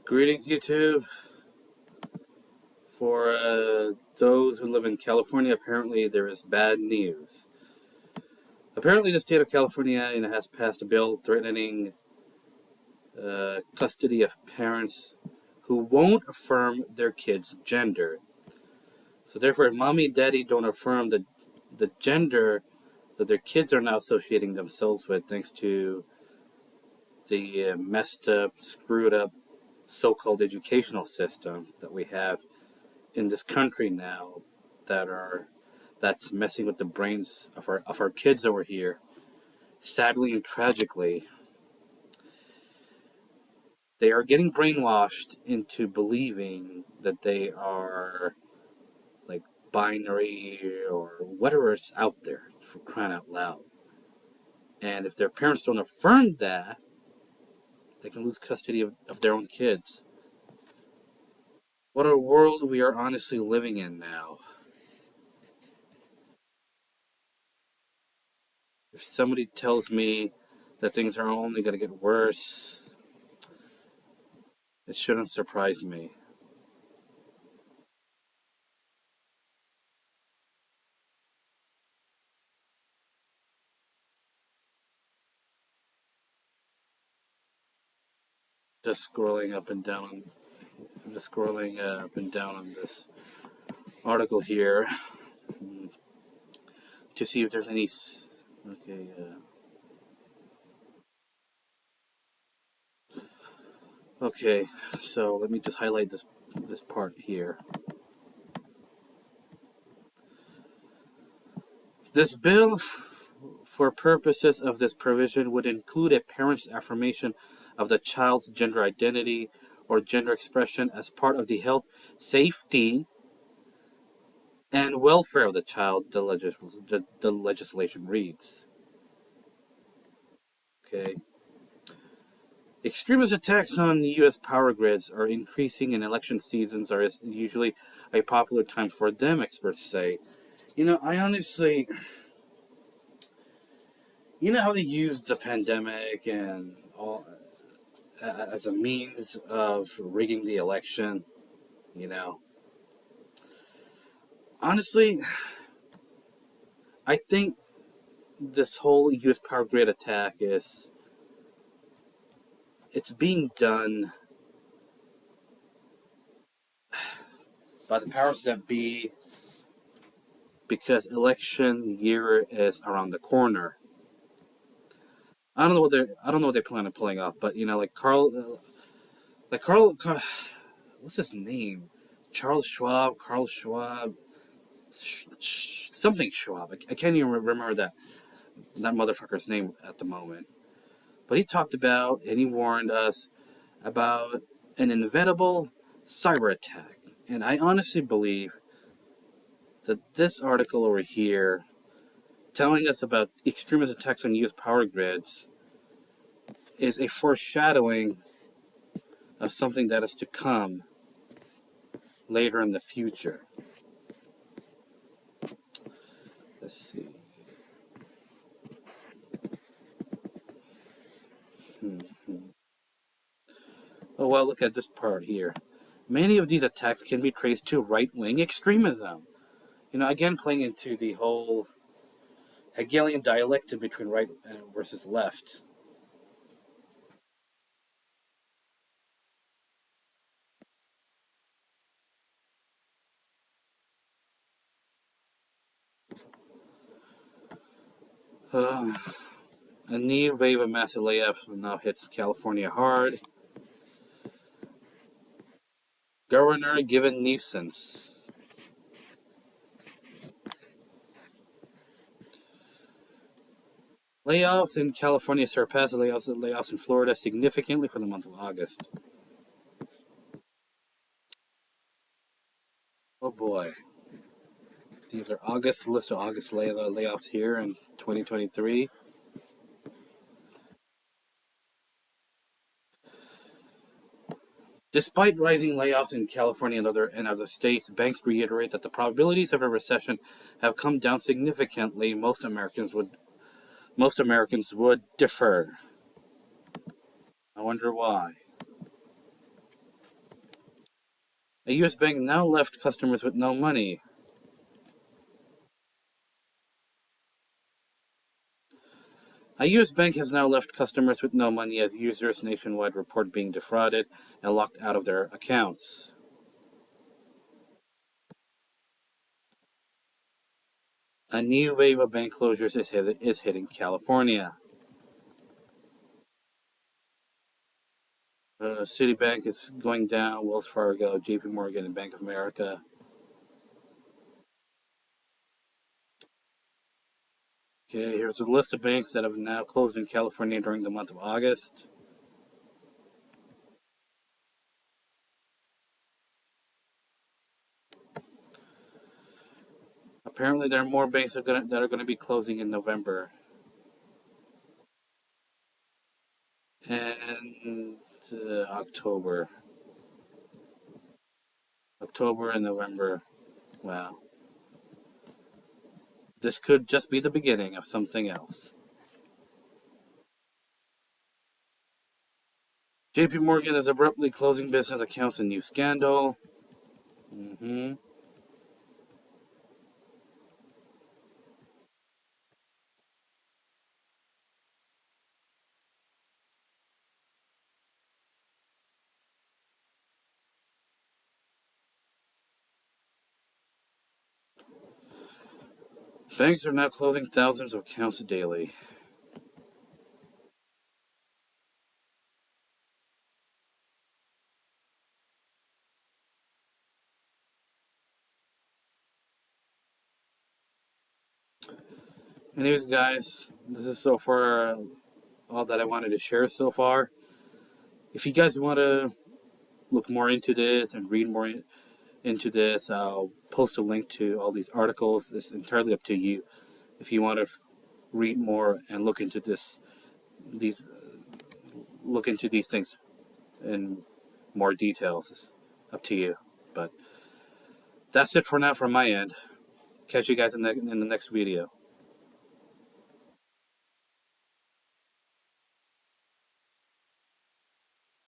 Greetings, YouTube. For those who live in California, apparently there is bad news. Apparently, the state of California has passed a bill threatening custody of parents who won't affirm their kids' gender. So, therefore, if mommy and daddy don't affirm the gender that their kids are now associating themselves with, thanks to the messed up, screwed up so-called educational system that we have in this country now, that's messing with the brains of our kids over here. Sadly and tragically, they are getting brainwashed into believing that they are like binary or whatever is out there, for crying out loud. And if their parents don't affirm that, they can lose custody of their own kids. What a world we are honestly living in now. If somebody tells me that things are only going to get worse, it shouldn't surprise me. Just scrolling up and down. I'm just scrolling up and down on this article here to see if there's any. Okay. Okay. So let me just highlight this part here. This bill, for purposes of this provision, would include a parent's affirmation of the child's gender identity or gender expression as part of the health, safety, and welfare of the child, the legislation reads. Okay. Extremist attacks on the U.S. power grids are increasing, and election seasons are usually a popular time for them, experts say. I honestly, how they used the pandemic and all as a means of rigging the election. You know, honestly, I think this whole U.S. power grid attack it's being done by the powers that be because election year is around the corner. I don't know what they plan on pulling off, but Carl, what's his name? Carl Schwab, something Schwab. I can't even remember that motherfucker's name at the moment. But he talked about and he warned us about an inevitable cyber attack, and I honestly believe that this article over here, telling us about extremist attacks on U.S. power grids, is a foreshadowing of something that is to come later in the future. Let's see. Oh, well, look at this part here. Many of these attacks can be traced to right-wing extremism. Again, playing into the whole Hegelian dialectic between right versus left. Uh, a new wave of massive layoffs now hits California hard. Governor given nuisance. Layoffs in California surpassed layoffs in Florida significantly for the month of August. Oh boy. These are list of August layoffs here in 2023. Despite rising layoffs in California and other states, banks reiterate that the probabilities of a recession have come down significantly. Most Americans would defer. I wonder why. A U.S. bank now left customers with no money. A U.S. bank has now left customers with no money as users nationwide report being defrauded and locked out of their accounts. A new wave of bank closures is hitting California. Citibank is going down, Wells Fargo, JP Morgan, and Bank of America. Okay, here's a list of banks that have now closed in California during the month of August. Apparently, there are more banks that are going to be closing in November. And October. October and November. Wow. This could just be the beginning of something else. JP Morgan is abruptly closing business accounts in new scandal. Banks are now closing thousands of accounts daily. Anyways, guys, this is so far all that I wanted to share so far. If you guys want to look more into this and read more into this, I'll post a link to all these articles. It's entirely up to you. If you want to read more and look into these things in more details, it's up to you. But that's it for now from my end. Catch you guys in the next video.